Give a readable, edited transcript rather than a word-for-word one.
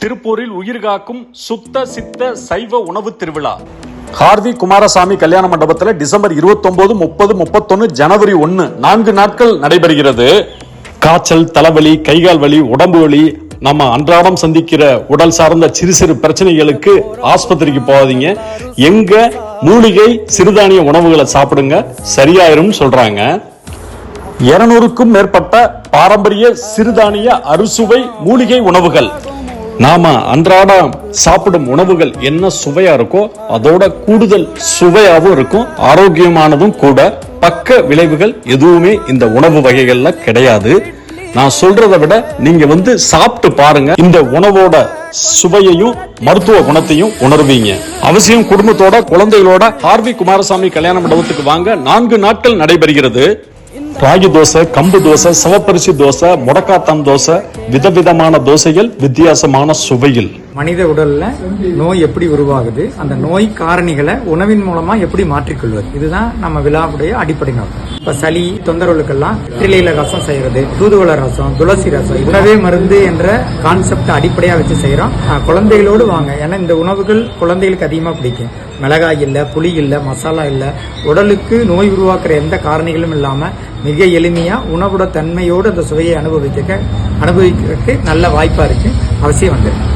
திருப்பூரில் உயிர்காக்கும் சுத்த சித்த சைவ உணவு திருவிழா கார்த்தி குமாரசாமி கல்யாண மண்டபத்தில் டிசம்பர் 29, 30, 31, ஜனவரி 1 4 நாட்கள் நடைபெறுகிறது. காய்ச்சல், தலைவலி, கைகால் வலி, உடம்பு வலி, நம்ம அன்றாடம் சந்திக்கிற உடல் சார்ந்த சிறு சிறு பிரச்சனைகளுக்கு ஆஸ்பத்திரிக்கு போகாதீங்க. எங்க மூலிகை சிறுதானிய உணவுகளை சாப்பிடுங்க, சரியாயிரும் சொல்றாங்க. 200க்கும் மேற்பட்ட பாரம்பரிய சிறுதானிய அறுசுவை மூலிகை உணவுகள். நாம அன்றாடம் சாப்பிடும் உணவுகள் என்ன சுவையா இருக்கோ அதோட கூடுதல் சுவையாகவும் இருக்கும், ஆரோக்கியமானதும் கூட. பக்க விளைவுகள் எதுவுமே இந்த உணவு வகைகள்ல கிடையாது. நான் சொல்றதை விட நீங்க சாப்பிட்டு பாருங்க, இந்த உணவோட சுவையையும் மருத்துவ குணத்தையும் உணர்வீங்க. அவசியம் குடும்பத்தோட குழந்தைகளோட கார்த்தி குமாரசாமி கல்யாண மண்டபத்துக்கு வாங்க. 4 நாட்கள் நடைபெறுகிறது. ராகி தோசை, கம்பு தோசை, சிவப்பரிசி தோசை, முடக்காத்தான் தோசை, விதவிதமான தோசைகள் வித்தியாசமான சுவையில். மனித உடல்ல நோய் எப்படி உருவாகுது, அந்த நோய் காரணிகளை உணவின் மூலமா எப்படி மாற்றிக்கொள்வது, இதுதான் நம்ம விழாவுடைய அடிப்படை நோக்கம். இப்ப சளி தொந்தரவுகளுக்கெல்லாம் வெற்றிலையில ரசம் செய்யறது, தூதுவளை ரசம், துளசி ரசம், உணவே மருந்து என்ற கான்செப்ட் அடிப்படையா வச்சு செய்யறோம். குழந்தைகளோடு வாங்க, ஏன்னா இந்த உணவுகள் குழந்தைகளுக்கு அதிகமா பிடிக்கும். மிளகாய் இல்ல, புளி இல்ல, மசாலா இல்ல, உடலுக்கு நோய் உருவாக்குற எந்த காரணிகளும் இல்லாம மிக எளிமையா உணவோட தன்மையோடு அந்த சுவையை அனுபவிக்க நல்ல வாய்ப்பா இருக்கு. அவசியம் வந்துருக்கு.